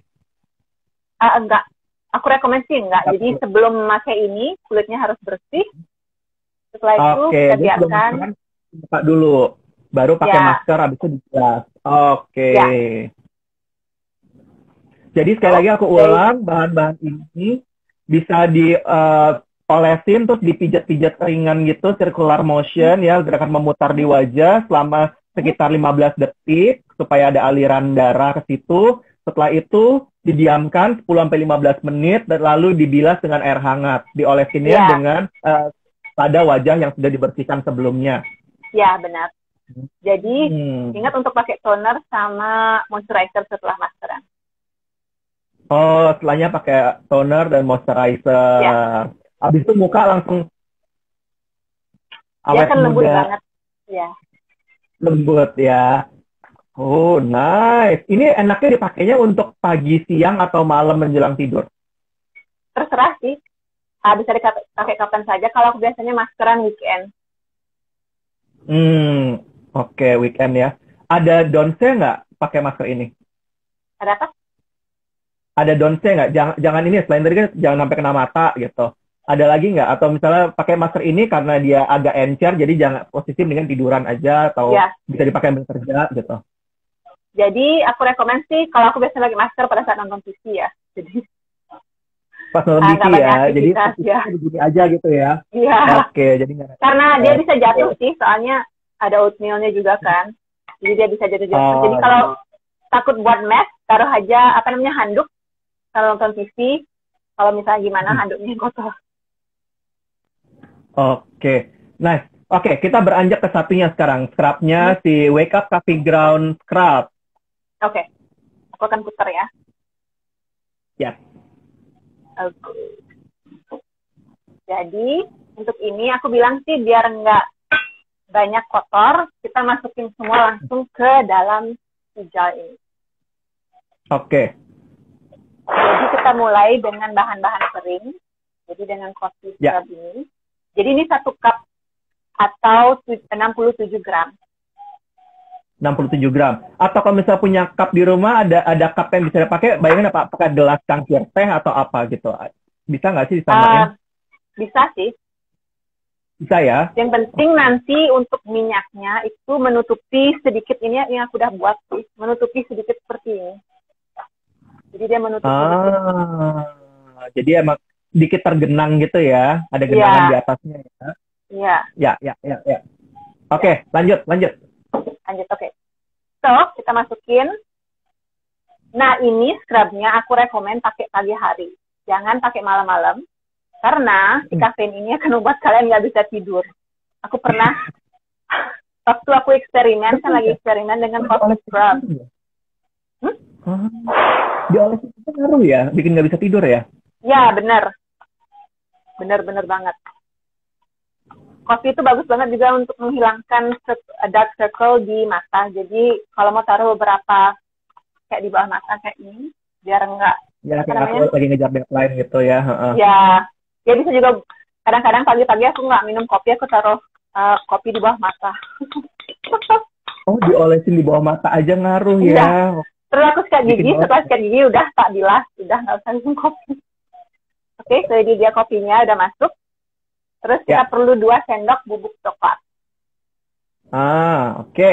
Enggak. Aku rekomendasi enggak. Jadi sebelum memakai ini, kulitnya harus bersih. Setelah itu kita biarkan. Buka dulu. Baru pakai masker, habis itu dibilas. Jadi sekali lagi aku ulang, bahan-bahan ini bisa diolesin, terus dipijat-pijat ringan gitu, circular motion ya, gerakan memutar di wajah selama sekitar 15 detik, supaya ada aliran darah ke situ. Setelah itu didiamkan 10-15 menit, dan lalu dibilas dengan air hangat. Diolesinnya dengan pada wajah yang sudah dibersihkan sebelumnya. Ya, benar. Jadi, ingat untuk pakai toner sama moisturizer setelah maskeran. Oh, setelahnya pakai toner dan moisturizer. Ya. Habis itu muka langsung awet kan lembut muda. Banget. Ya. Lembut ya. Oh, nice. Ini enaknya dipakainya untuk pagi, siang, atau malam menjelang tidur? Terserah sih. Bisa dipakai kapan saja. Kalau aku biasanya maskeran weekend. Oke, weekend ya. Ada downsnya nggak pakai masker ini? Ada apa? Ada downsnya nggak? Jangan ini, selain tadi kan jangan sampai kena mata gitu. Ada lagi nggak? Atau misalnya pakai masker ini karena dia agak encer, jadi jangan posisi dengan tiduran aja, atau bisa dipakai sambil kerja gitu. Jadi aku rekomendasi kalau aku biasanya pakai masker pada saat nonton TV ya. Jadi pas nonton TV ya, jadi begini aja gitu ya. Iya. Oke, jadi karena dia bisa jatuh sih, soalnya ada oatmeal-nya juga kan. Jadi dia bisa jatuh-jatuh. Jadi kalau takut buat mess, taruh aja handuk kalau nonton TV. Kalau misalnya gimana handuknya kotor. Oke, nice. Oke, kita beranjak ke satunya sekarang. Scrubnya si Wake Up Coffee Ground Scrub. Oke, aku akan putar ya. Ya. Oke. Jadi, untuk ini aku bilang sih biar nggak banyak kotor, kita masukin semua langsung ke dalam jar ini. Oke. Jadi kita mulai dengan bahan-bahan kering. Jadi dengan coffee scrub ini. Jadi ini 1 cup atau 67 gram. 67 gram. Atau kalau misalnya punya cup di rumah, ada cup yang bisa dipakai, bayangin apa? Pakai gelas cangkir teh atau apa gitu. Bisa nggak sih disamain? Bisa sih. Bisa ya? Yang penting nanti untuk minyaknya itu menutupi sedikit, ini yang aku udah buat sih. Menutupi sedikit seperti ini. Jadi dia menutupi sedikit. Jadi emang sedikit tergenang gitu ya? Ada genangan di atasnya ya? Iya. Ya. Oke, lanjut. Oke. So, kita masukin. Nah, ini scrubnya aku rekomen pakai pagi hari. Jangan pakai malam-malam. Karena si kafein ini akan membuat kalian nggak bisa tidur. Aku pernah, waktu aku eksperimen, kan lagi eksperimen dengan coffee scrub. Diolesin itu ngaruh ya? Bikin nggak bisa tidur ya? Ya, benar. Benar banget. kopi itu bagus banget juga untuk menghilangkan dark circle di mata. Jadi kalau mau taruh beberapa kayak di bawah mata kayak ini, biar enggak Ya, kayak aku lagi ngejar deadline gitu ya. Ya, ya bisa juga. Kadang-kadang pagi-pagi aku nggak minum kopi, aku taruh kopi di bawah mata. Oh, diolesin di bawah mata aja ngaruh Iya. ya. Terus aku sikat gigi, setelah sikat gigi udah tak bilas, udah nggak usah minum kopi. Oke, jadi dia kopinya udah masuk. Terus kita perlu 2 sendok bubuk coklat. Oke.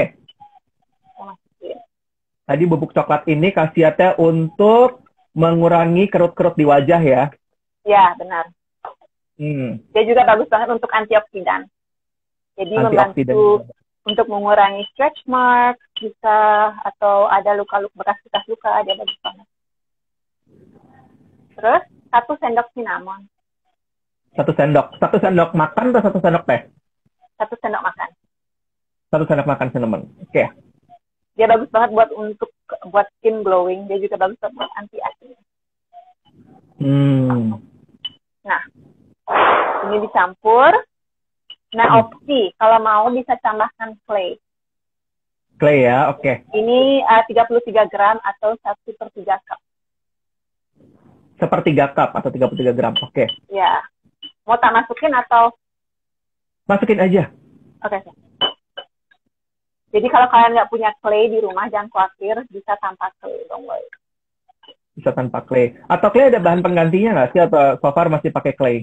Tadi bubuk coklat ini khasiatnya untuk mengurangi kerut-kerut di wajah ya? Ya, benar. Dia juga bagus banget untuk antioksidan. Jadi membantu untuk mengurangi stretch mark, bisa, atau ada bekas luka, dia bagus banget. Terus, 1 sendok cinnamon. 1 sendok? 1 sendok makan atau 1 sendok teh? 1 sendok makan. 1 sendok makan cinnamon, oke. Dia bagus banget buat skin glowing. Dia juga bagus buat anti-aging. Nah, ini dicampur. Nah, opsi kalau mau bisa tambahkan clay. Clay ya, oke. Ini 33 gram atau 1/3 cup. 1/3 cup atau 33 gram, oke. Ya, mau tak masukin atau? Masukin aja. Oke. Jadi kalau kalian nggak punya clay di rumah, jangan khawatir, bisa tanpa clay, don't worry. Bisa tanpa clay. Atau clay ada bahan penggantinya nggak sih? Atau so far masih pakai clay?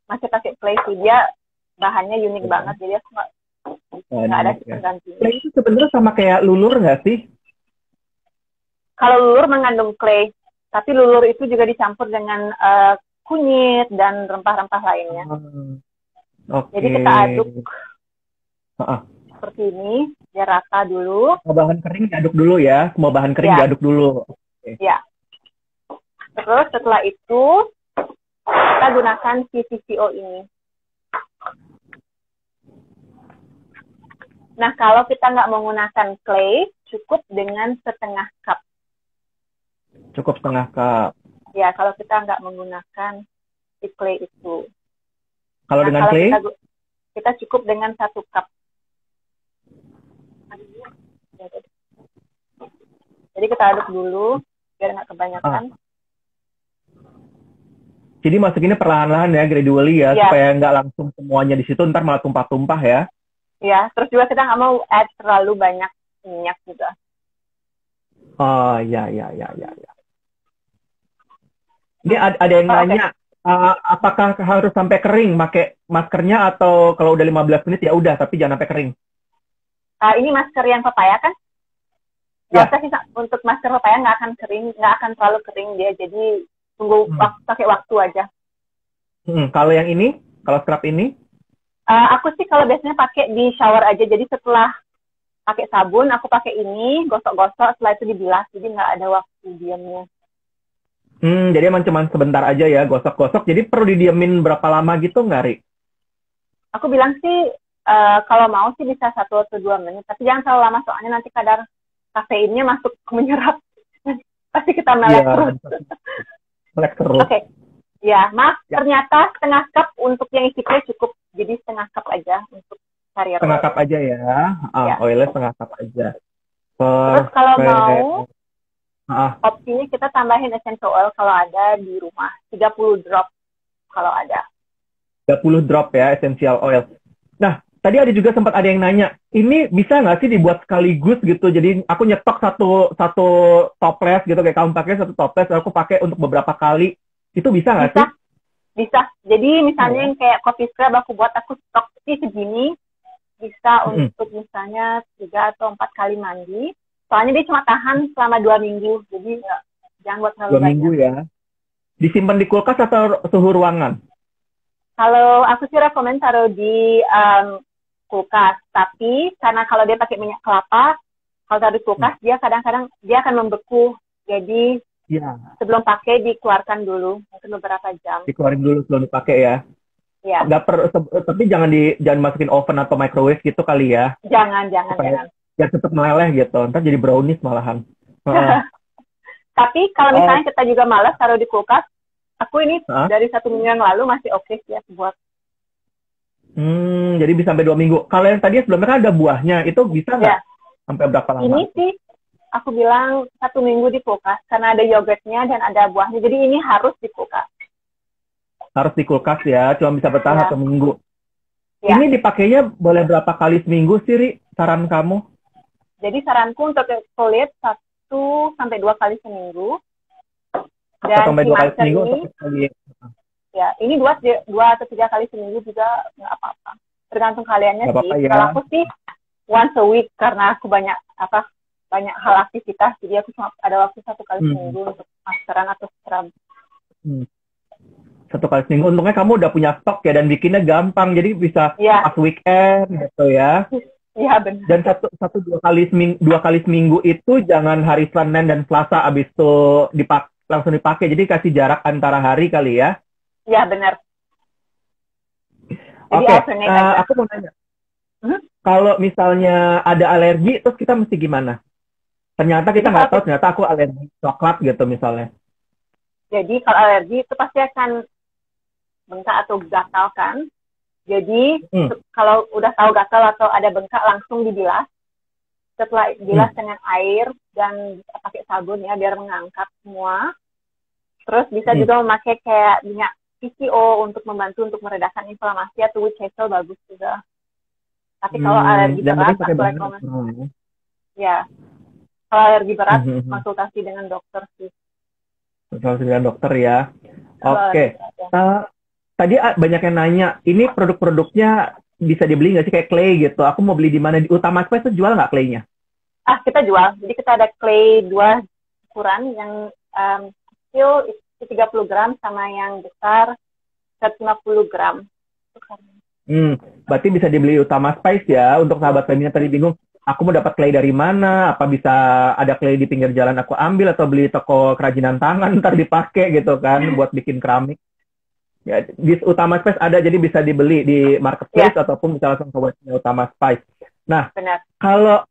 Masih pakai clay sih, dia bahannya unik banget, jadi aku nggak ada penggantinya. Clay itu sebenarnya sama kayak lulur nggak sih? Kalau lulur mengandung clay, tapi lulur itu juga dicampur dengan kunyit dan rempah-rempah lainnya. Jadi kita aduk seperti ini, biar rata dulu. Semua bahan kering diaduk dulu ya. Semua bahan kering diaduk dulu. Ya. Terus setelah itu kita gunakan PCCO ini. Nah, kalau kita nggak menggunakan clay, cukup dengan setengah cup. Cukup setengah cup. Ya, kalau kita nggak menggunakan si clay itu. Kalau dengan clay? Kita cukup dengan 1 cup. Jadi kita aduk dulu, biar nggak kebanyakan. Jadi masukinnya perlahan-lahan ya, gradually ya, supaya nggak langsung semuanya di situ, ntar malah tumpah-tumpah ya. Ya, terus juga kita nggak mau add terlalu banyak minyak juga. Oh, ya. Ini ada yang nanya, apakah harus sampai kering pakai maskernya atau kalau udah 15 menit ya udah, tapi jangan sampai kering? Ini masker yang papaya kan? Nggak usah sih, untuk masker papaya nggak akan kering, nggak akan terlalu kering dia, jadi tunggu pakai waktu aja. Kalau yang ini, kalau scrub ini? Aku sih kalau biasanya pakai di shower aja, jadi setelah pakai sabun, aku pakai ini, gosok-gosok, setelah itu dibilas, jadi nggak ada waktu diamnya. Jadi emang cuma sebentar aja ya, gosok-gosok, jadi perlu didiamin berapa lama gitu nggak, Ri? Aku bilang sih, kalau mau sih bisa 1 atau 2 menit, tapi jangan terlalu lama, soalnya nanti kadar kafeinnya masuk menyerap. Pasti kita melek terus. Melek terus. Oke. Ya, maaf, ternyata setengah cup untuk yang isi clay cukup. Jadi setengah cup aja untuk carrier. Setengah cup aja ya. Oilnya setengah cup aja. Terus kalau mau, opsinya kita tambahin essential oil kalau ada di rumah. 30 drop kalau ada. 30 drop ya, essential oil. Nah, tadi ada juga sempat ada yang nanya, ini bisa nggak sih dibuat sekaligus gitu? Jadi aku nyetok satu toples gitu, kayak kamu pakai 1 toples, aku pakai untuk beberapa kali. Itu bisa nggak sih? Bisa. Jadi misalnya yang kayak coffee scrub aku buat, aku stok sih segini, bisa untuk misalnya 3 atau 4 kali mandi. Soalnya dia cuma tahan selama 2 minggu, jadi jangan buat terlalu banyak. 2 minggu ya. Disimpan di kulkas atau suhu ruangan? Kalau aku sih rekomen taruh di kulkas, tapi karena kalau dia pakai minyak kelapa, kalau taruh di kulkas dia kadang-kadang dia akan membeku. Jadi sebelum pakai dikeluarkan dulu, mungkin beberapa jam. Dikeluarin dulu sebelum dipakai ya. Iya. Tapi jangan masukin oven atau microwave gitu kali ya. Jangan. Ya tetap meleleh gitu, ntar jadi brownies malahan. Tapi kalau misalnya kita juga malas taruh di kulkas, aku ini dari 1 minggu yang lalu masih oke sih ya buat. Jadi bisa sampai 2 minggu. Kalau yang tadi sebelumnya kan ada buahnya, itu bisa nggak Ya, sampai berapa lama? ini sih aku bilang 1 minggu di kulkas karena ada yogurtnya dan ada buahnya. Jadi ini harus di kulkas. Harus di kulkas ya, cuma bisa bertahan Ya, 1 minggu. ya. Ini dipakainya boleh berapa kali seminggu sih, Ri? Saran kamu? Jadi saranku untuk kulit 1 sampai 2 kali seminggu. Dan Sampai si 2 kali masker seminggu ini, untuk sekali. ya ini 2 atau 3 kali seminggu juga nggak apa-apa. Tergantung kaliannya Nggak sih. apa-apa ya. Kalau aku sih once a week karena aku banyak hal aktivitas. Jadi aku cuma ada waktu 1 kali seminggu untuk maskeran atau scrub. 1 kali seminggu. Untungnya kamu udah punya stok ya dan bikinnya gampang, jadi bisa Ya, pas weekend gitu ya. iya benar. Dan 2 kali seminggu itu jangan hari Senin dan Selasa abis itu langsung dipakai. Jadi kasih jarak antara hari kali ya. Iya benar. Jadi Oke, alternate aja. aku mau nanya. Kalau misalnya ada alergi, terus kita mesti gimana? Ternyata kita nggak tahu, ternyata aku alergi coklat gitu misalnya. Jadi kalau alergi itu pasti akan bengkak atau gatal kan. Jadi kalau udah tahu gatal atau ada bengkak langsung dibilas. Setelah dibilas dengan air dan pakai sabun ya biar mengangkat semua. Terus bisa juga memakai kayak minyak PCO untuk membantu untuk meredakan inflamasi atau witch hazel bagus juga. Tapi kalau alergi berat aku rekomendasi. Ya. Kalau alergi berat konsultasi dengan dokter sih. Konsultasi dengan dokter ya. Oke. Tadi banyak yang nanya, ini produk-produknya bisa dibeli nggak sih kayak clay gitu? Aku mau beli di mana? Di Utama Spice itu jual nggak claynya? Kita jual. Jadi kita ada clay 2 ukuran yang kecil itu 30 gram sama yang besar 150 gram. Berarti bisa dibeli Utama Spice ya. Untuk sahabat femina tadi bingung, aku mau dapat clay dari mana? Apa bisa ada clay di pinggir jalan aku ambil atau beli toko kerajinan tangan ntar dipakai gitu kan buat bikin keramik? Ya, di Utama Spice ada, jadi bisa dibeli di marketplace ataupun bisa langsung ke website Utama Spice. Nah, kalau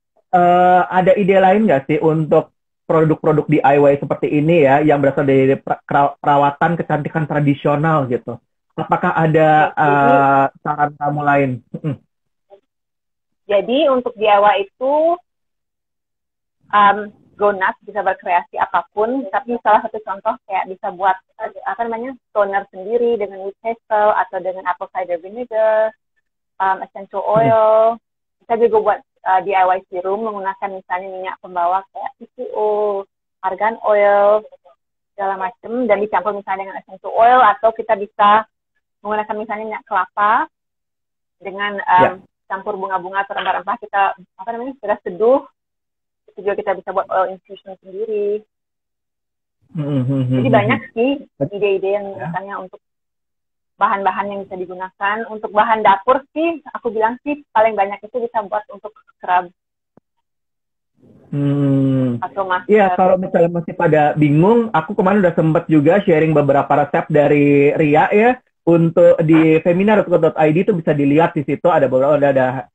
ada ide lain nggak sih untuk produk-produk DIY seperti ini ya, yang berasal dari perawatan kecantikan tradisional gitu? Apakah ada saran kamu lain? Jadi untuk DIY itu go nuts, bisa berkreasi apapun, tapi salah satu contoh kayak bisa buat toner sendiri dengan witch hazel atau dengan apple cider vinegar, essential oil. Bisa juga buat DIY serum menggunakan misalnya minyak pembawa kayak PCO, argan oil, segala macam, dan dicampur misalnya dengan essential oil, atau kita bisa menggunakan misalnya minyak kelapa dengan campur bunga-bunga atau rempah-rempah, kita kita seduh. Juga kita bisa buat oil infusion sendiri. Jadi banyak sih ide-ide yang misalnya untuk bahan-bahan yang bisa digunakan. Untuk bahan dapur sih, aku bilang sih paling banyak itu bisa buat untuk scrub. Atau masker. Iya, kalau misalnya masih pada bingung, aku kemarin udah sempat juga sharing beberapa resep dari Ria ya. Untuk di femina.co.id itu bisa dilihat di situ ada beberapa, ada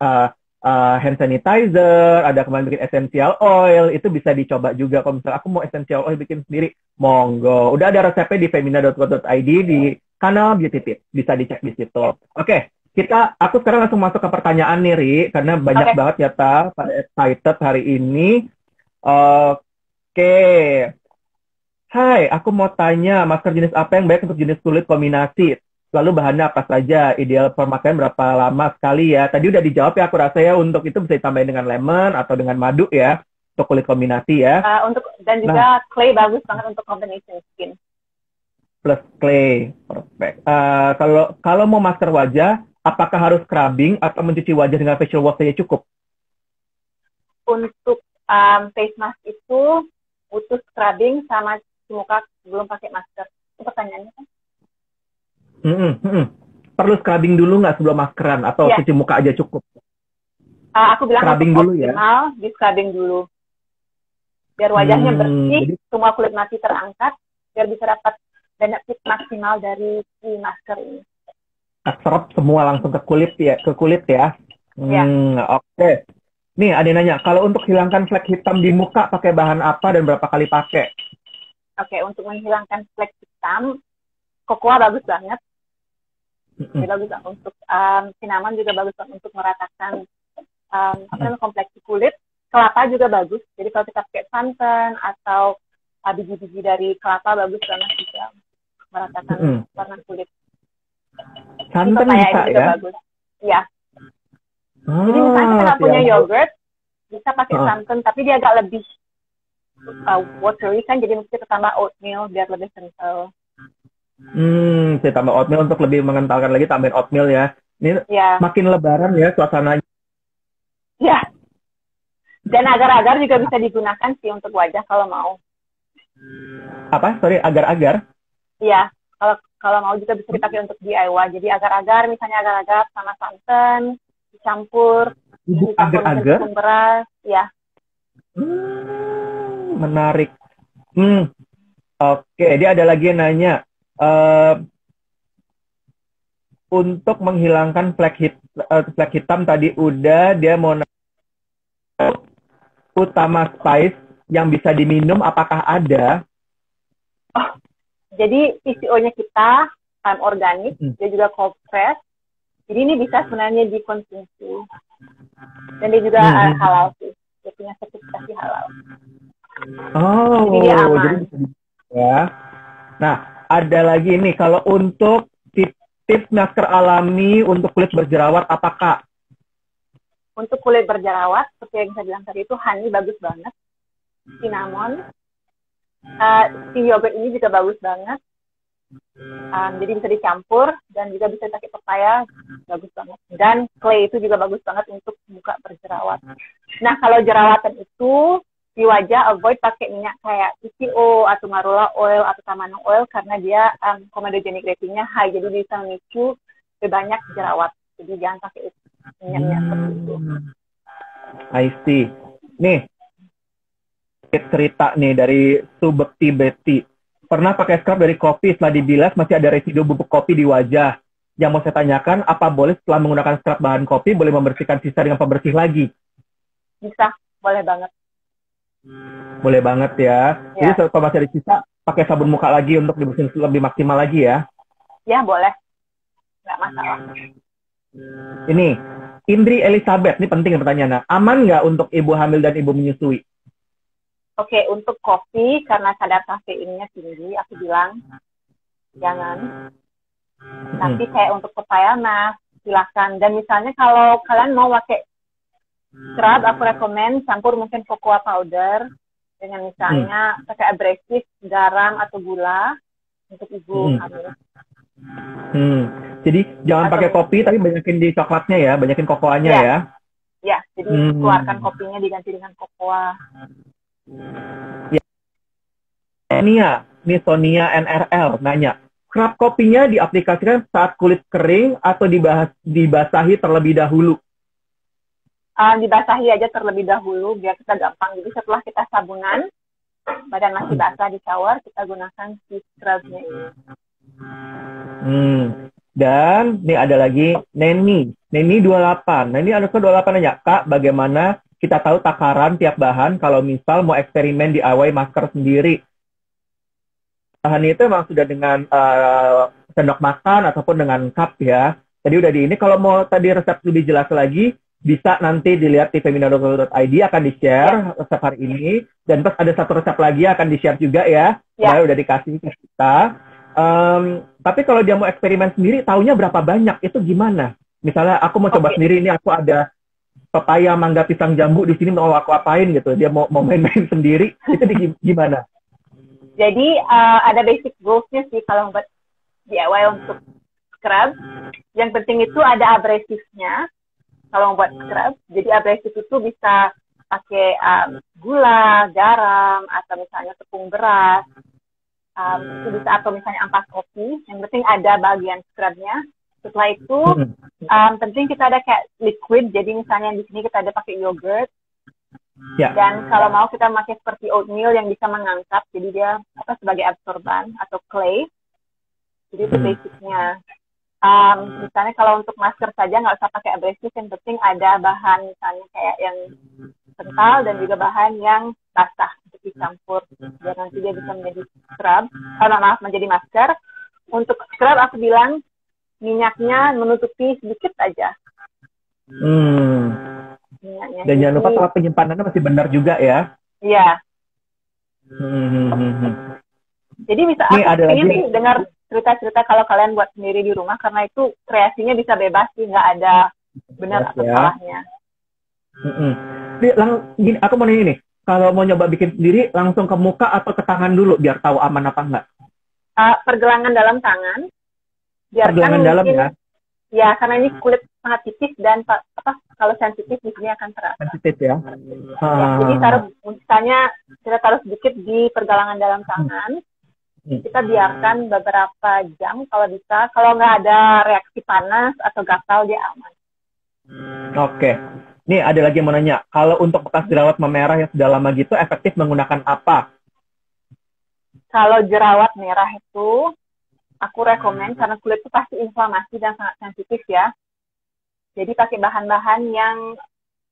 hand sanitizer, ada kemarin bikin essential oil, itu bisa dicoba juga. Kalau misalnya aku mau essential oil bikin sendiri, monggo. Udah ada resepnya di femina.co.id di kanal Beauty Tips, bisa dicek di situ. Oke, aku sekarang langsung masuk ke pertanyaan nih, Ri, karena banyak banget ya pada excited hari ini. Oke. Hai, aku mau tanya, masker jenis apa yang baik untuk jenis kulit kombinasi? Lalu bahannya apa saja? Ideal pemakaian berapa lama sekali ya? Tadi udah dijawab ya, aku rasa ya, untuk itu bisa ditambahin dengan lemon atau dengan madu ya, untuk kulit kombinasi ya. Dan juga clay bagus banget untuk combination skin. Plus clay, perfect. Kalau mau masker wajah, apakah harus scrubbing atau mencuci wajah dengan facial wash saja cukup? Untuk face mask itu butuh scrubbing sama cuci muka sebelum pakai masker. Itu pertanyaannya kan? Perlu scrubbing dulu nggak sebelum maskeran atau cuci muka aja cukup? Aku bilang scrubbing dulu ya. Di scrubbing dulu. Biar wajahnya bersih, semua kulit masih terangkat, biar bisa dapat benefit maksimal dari si masker ini. Serap semua langsung ke kulit ya. Oke. Nih ada yang nanya, kalau untuk hilangkan flek hitam di muka pakai bahan apa dan berapa kali pakai? Oke, untuk menghilangkan flek hitam, kokoa bagus banget. Jadi bagus untuk cinnamon juga bagus untuk meratakan kompleksi kulit. Kelapa juga bagus. Jadi kalau kita pakai santan atau biji-biji dari kelapa bagus banget juga meratakan warna kulit. Santan bisa juga ya? Bagus. Ya. Jadi misalnya kita nggak punya yogurt, bisa pakai santan, tapi dia agak lebih watery kan, jadi mesti kita tambah oatmeal biar lebih kental. Saya tambah oatmeal untuk lebih mengentalkan lagi, tambahin oatmeal ya. Ini makin lebaran ya suasananya. Ya. Dan agar-agar juga bisa digunakan sih untuk wajah kalau mau. Apa? Sorry, agar-agar? Iya. Kalau mau juga bisa dipakai untuk DIY. Jadi agar-agar, misalnya agar-agar sama santan, dicampur agar-agar? tepung beras, ya. Menarik. Oke, dia ada lagi yang nanya. Untuk menghilangkan flek hitam tadi udah, dia mau nanya, utama spice yang bisa diminum apakah ada? Jadi PCO-nya kita organik, dia juga cold press. Jadi ini bisa sebenarnya dikonsumsi. Dan dia juga halal sih. Dia punya sertifikasi halal. Jadi dia aman. Jadi, ya. Nah, ada lagi nih, kalau untuk tips masker alami untuk kulit berjerawat, apakah? Untuk kulit berjerawat, seperti yang saya bilang tadi itu, honey bagus banget. Cinnamon. Si yogurt ini juga bagus banget. Jadi bisa dicampur, dan juga bisa pakai pepaya, bagus banget. Dan clay itu juga bagus banget untuk buka berjerawat. Nah, kalau jerawatan itu, di wajah avoid pakai minyak kayak PCO atau marula oil atau tamano oil karena dia comedogenic ratingnya high, jadi bisa memicu lebih banyak jerawat. Jadi jangan pakai minyak-minyak seperti itu. I see. Nih, cerita nih dari Subekti Betty. Pernah pakai scrub dari kopi, setelah dibilas masih ada residu bubuk kopi di wajah. Yang mau saya tanyakan, apa boleh setelah menggunakan scrub bahan kopi boleh membersihkan sisa dengan pembersih lagi? Bisa, boleh banget. Boleh banget ya. Jadi kalau masih ada sisa, pakai sabun muka lagi untuk dibersihin lebih maksimal lagi ya? Ya, boleh. Nggak masalah. Ini, Indri Elizabeth, ini penting pertanyaannya. Aman nggak untuk ibu hamil dan ibu menyusui? Oke, untuk kopi, karena kadar kafeinnya tinggi, aku bilang jangan. Tapi kayak untuk pepaya, nah, silakan. Dan misalnya kalau kalian mau pakai scrub, aku rekomen campur mungkin cocoa powder dengan misalnya pakai abrasif, garam atau gula untuk ibu hamil. Jadi jangan pakai kopi, tapi banyakin di coklatnya ya, banyakin kokoanya ya. Ya, jadi keluarkan kopinya diganti dengan cocoa. Sonia NRL nanya, scrub kopinya diaplikasikan saat kulit kering atau dibasahi terlebih dahulu? Dibasahi aja terlebih dahulu biar kita gampang. Jadi setelah kita sabunan, badan masih basah di shower, kita gunakan si scrubnya ini. Dan ini ada lagi Neni 28. Neni _28 nanya, Kak, bagaimana kita tahu takaran tiap bahan kalau misal mau eksperimen DIY masker sendiri? Bahan itu memang sudah dengan sendok makan ataupun dengan cup ya. Jadi udah di ini, kalau mau tadi resep lebih jelas lagi, bisa nanti dilihat di femina.co.id, akan di-share resep hari ini. Dan terus ada satu resep lagi akan di-share juga ya. Udah dikasih ke kita. Tapi kalau dia mau eksperimen sendiri, taunya berapa banyak, itu gimana? Misalnya aku mau coba sendiri, ini aku ada pepaya, mangga, pisang, jambu di sini, mau aku apain gitu. Dia mau main-main sendiri, itu gimana? Jadi ada basic rules-nya sih kalau buat DIY untuk scrub. Yang penting itu ada abrasifnya. Kalau membuat scrub, jadi abrasif itu bisa pakai gula, garam, atau misalnya tepung beras, itu bisa, atau misalnya ampas kopi. Yang penting ada bagian scrubnya. Setelah itu, penting kita ada kayak liquid. Jadi misalnya di sini kita ada pakai yogurt. Dan kalau mau kita pakai seperti oatmeal yang bisa mengangkat, jadi dia sebagai absorban atau clay. Jadi itu basicnya. Misalnya kalau untuk masker saja nggak usah pakai abrasif, yang penting ada bahan misalnya kayak yang kental dan juga bahan yang basah untuk dicampur biar nanti dia bisa menjadi scrub, menjadi masker. Untuk scrub aku bilang minyaknya menutupi sedikit aja minyaknya. Dan jangan lupa tempat penyimpanannya masih benar juga ya. Iya. Jadi bisa Nih, aku ada pengen lagi. sih dengar cerita-cerita kalau kalian buat sendiri di rumah, karena itu kreasinya bisa bebas sih, nggak ada benar atau Ya. salahnya. Nih, gini, aku mau nanya nih, kalau mau nyoba bikin sendiri langsung ke muka atau ke tangan dulu biar tahu aman apa enggak? Pergelangan dalam tangan. Biarkan Pergelangan dalam mungkin, ya. ya karena ini kulit sangat tipis dan kalau sensitif di sini akan terasa. Sensitif ya. Ya, jadi taruh misalnya kita taruh sedikit di pergelangan dalam tangan. Kita biarkan beberapa jam kalau bisa. Kalau nggak ada reaksi panas atau gatal dia aman. Oke. Nih ada lagi yang mau nanya. Kalau untuk bekas jerawat memerah yang sudah lama gitu, efektif menggunakan apa? Kalau jerawat merah itu, aku rekomen karena kulit itu pasti inflamasi dan sangat sensitif ya. Jadi pakai bahan-bahan yang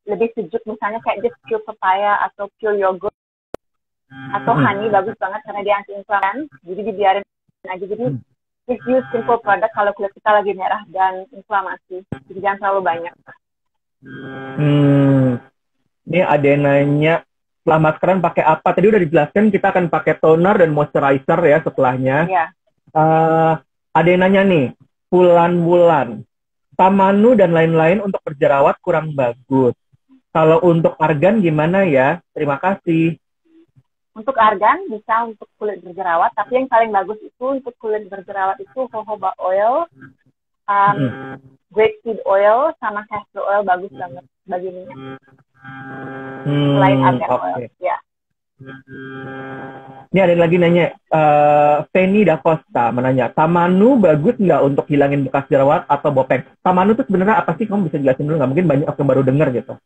lebih sejuk, misalnya kayak just pure papaya atau pure yogurt atau honey, bagus banget karena dia anti-inflaman. Jadi dibiarin aja. Jadi just use simple product kalau kulit kita lagi merah dan inflamasi. Jadi jangan terlalu banyak. Ini ada yang nanya, setelah maskeran pakai apa? Tadi udah dijelaskan kita akan pakai toner dan moisturizer ya setelahnya. Iya. Ada yang nanya nih, bulan-bulan Tamanu dan lain-lain untuk berjerawat kurang bagus. Kalau untuk argan gimana ya? Terima kasih. Untuk argan bisa untuk kulit berjerawat, tapi yang paling bagus itu untuk kulit berjerawat itu jojoba oil, grapeseed oil, sama castor oil bagus banget bagi minyak. Selain argan oil, ya. Ini ada yang lagi nanya, Feni Da Costa menanya, Tamanu bagus nggak untuk hilangin bekas jerawat atau bopeng? Tamanu itu sebenarnya apa sih? Kamu bisa jelasin dulu nggak? Mungkin banyak yang baru dengar gitu.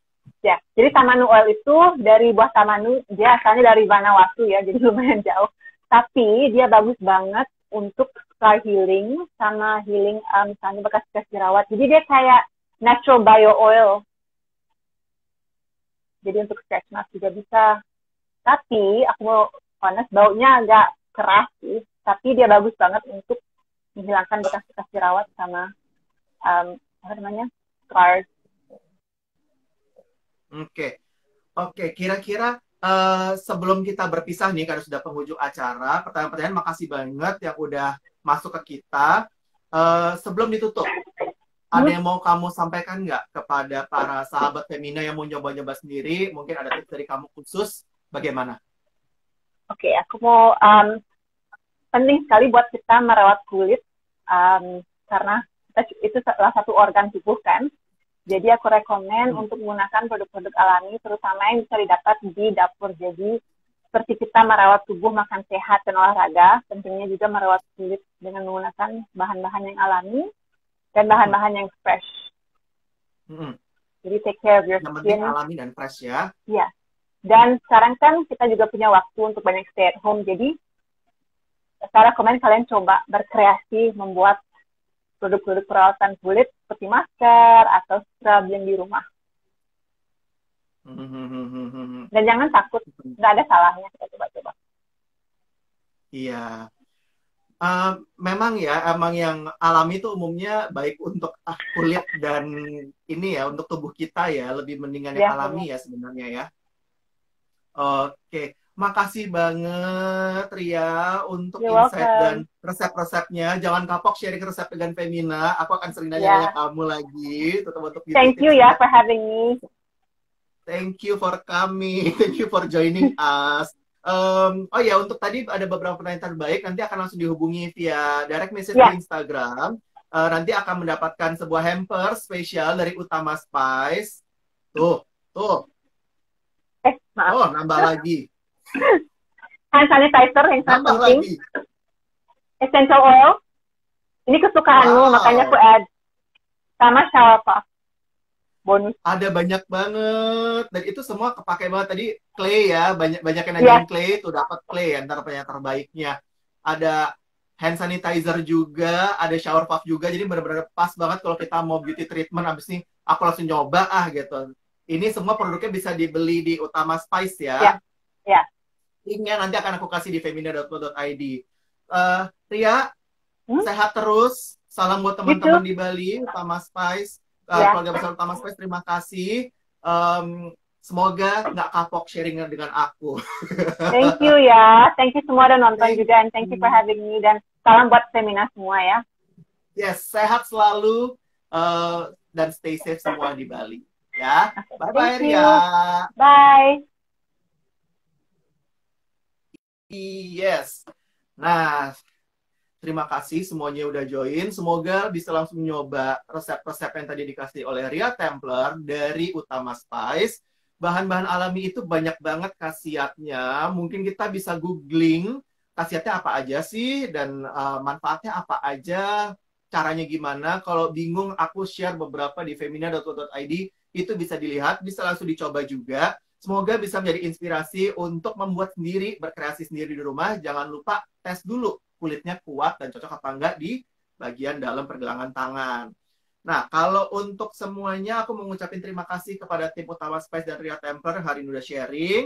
Ya, jadi Tamanu oil itu dari buah tamanu, dia asalnya dari Vanuatu ya, jadi lumayan jauh. Tapi dia bagus banget untuk scar healing sama healing misalnya bekas-bekas jerawat. Jadi dia kayak natural bio oil. Jadi untuk stretch mark juga bisa. Tapi aku mau honest, baunya agak keras sih. Tapi dia bagus banget untuk menghilangkan bekas-bekas jerawat sama scars. Oke. Kira-kira sebelum kita berpisah nih, karena sudah penghujung acara, pertanyaan-pertanyaan makasih banget yang udah masuk ke kita. Sebelum ditutup, ada yang mau kamu sampaikan nggak kepada para sahabat Femina yang mau nyoba-nyoba sendiri? Mungkin ada tips dari kamu khusus, bagaimana? Oke, aku mau penting sekali buat kita merawat kulit karena itu salah satu organ tubuh kan. Jadi aku rekomen untuk menggunakan produk-produk alami, terutama yang bisa didapat di dapur. Jadi seperti kita merawat tubuh, makan sehat dan olahraga, tentunya juga merawat kulit dengan menggunakan bahan-bahan yang alami dan bahan-bahan yang fresh. Jadi take care of your yang skin. penting alami dan fresh ya. Iya. Dan sekarang kan kita juga punya waktu untuk banyak stay at home. Jadi saya rekomen kalian coba berkreasi membuat produk-produk perawatan kulit seperti masker atau scrub yang di rumah. Dan jangan takut, nggak ada salahnya kita coba-coba. Iya. Memang ya, emang yang alami itu umumnya baik untuk kulit dan ini ya, untuk tubuh kita ya, lebih mendingan yang alami ya sebenarnya ya. Oke. Makasih banget Ria untuk insight dan resep-resepnya. Jangan kapok sharing resep dengan Femina. Aku akan sering nanya kamu lagi. Untuk Thank you ya for having me. Thank you for coming. Thank you for joining us. Oh ya, untuk tadi ada beberapa pertanyaan terbaik. Nanti akan langsung dihubungi via direct message di Instagram. Nanti akan mendapatkan sebuah hamper spesial dari Utama Spice. Tuh. Maaf. Oh, nambah lagi. Hand sanitizer yang sangat penting. Essential oil. Ini kesukaanmu, makanya aku add. Sama shower puff. Bonus. Ada banyak banget. Dan itu semua kepake banget. Tadi clay ya. Banyak yang nanyain clay. Tuh dapat clay antara yang terbaiknya. Ada hand sanitizer juga. Ada shower puff juga. Jadi benar-benar pas banget kalau kita mau beauty treatment. Abis ini aku langsung nyoba gitu. Ini semua produknya bisa dibeli di Utama Spice ya. Ya. Linknya nanti akan aku kasih di femina.co.id. Ria, sehat terus, Salam buat teman-teman di Bali, Utama Spice, keluarga besar Utama Spice, terima kasih. Semoga nggak kapok sharing dengan aku. Thank you ya. Thank you semua udah nonton juga. And thank you for having me. Dan salam buat Femina semua ya. Yes, sehat selalu. Dan stay safe semua di Bali. Ya, bye-bye Ria. Bye. Yes. Nah, terima kasih semuanya udah join. Semoga bisa langsung nyoba resep-resep yang tadi dikasih oleh Ria Templer dari Utama Spice. Bahan-bahan alami itu banyak banget khasiatnya. Mungkin kita bisa googling khasiatnya apa aja sih dan manfaatnya apa aja, caranya gimana. Kalau bingung, aku share beberapa di femina.co.id. Itu bisa dilihat, bisa langsung dicoba juga. Semoga bisa menjadi inspirasi untuk membuat sendiri, berkreasi sendiri di rumah. Jangan lupa tes dulu kulitnya kuat dan cocok apa enggak di bagian dalam pergelangan tangan. Nah, kalau untuk semuanya aku mengucapkan terima kasih kepada tim Utama Spice dan Ria Templer hari ini udah sharing.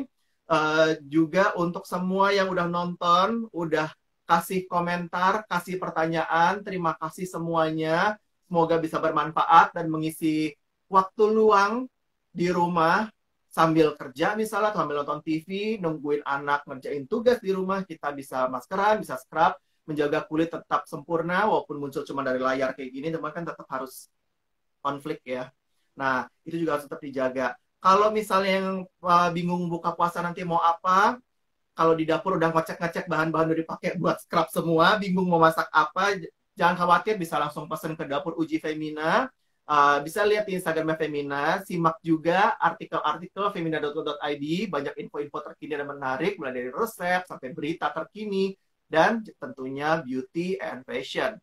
Juga untuk semua yang udah nonton, udah kasih komentar, kasih pertanyaan, terima kasih semuanya. Semoga bisa bermanfaat dan mengisi waktu luang di rumah sambil kerja misalnya, atau sambil nonton TV, nungguin anak ngerjain tugas di rumah, kita bisa maskeran, bisa scrub, menjaga kulit tetap sempurna, walaupun muncul cuma dari layar kayak gini, teman kan tetap harus konflik ya. Nah, itu juga harus tetap dijaga. Kalau misalnya yang bingung buka puasa nanti mau apa, kalau di dapur udah ngecek-ngecek bahan-bahan udah dipakai buat scrub semua, bingung mau masak apa, jangan khawatir, bisa langsung pesen ke dapur Uji Femina. Bisa lihat di Instagramnya Femina, simak juga artikel-artikel femina.co.id, banyak info-info terkini dan menarik, mulai dari resep sampai berita terkini, dan tentunya beauty and fashion.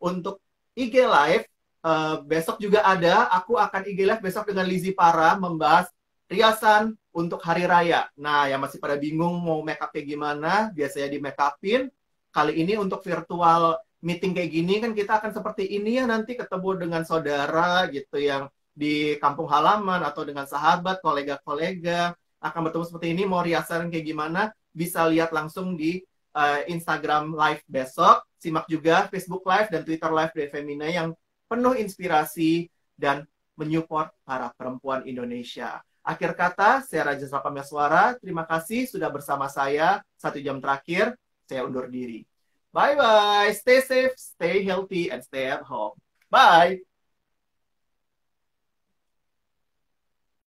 Untuk IG Live, besok juga ada, aku akan IG Live besok dengan Lizzy Para, membahas riasan untuk hari raya. Nah, yang masih pada bingung mau make up kayak gimana, biasanya di make upin. Kali ini untuk virtual meeting kayak gini kan kita akan seperti ini ya, nanti ketemu dengan saudara gitu yang di kampung halaman atau dengan sahabat, kolega-kolega akan bertemu seperti ini. Mau riasan kayak gimana bisa lihat langsung di Instagram Live besok. Simak juga Facebook Live dan Twitter Live dari Femina yang penuh inspirasi dan menyupport para perempuan Indonesia. Akhir kata, saya Raja Sapameswara. Terima kasih sudah bersama saya 1 jam terakhir. Saya undur diri. Bye-bye. Stay safe, stay healthy, and stay at home. Bye.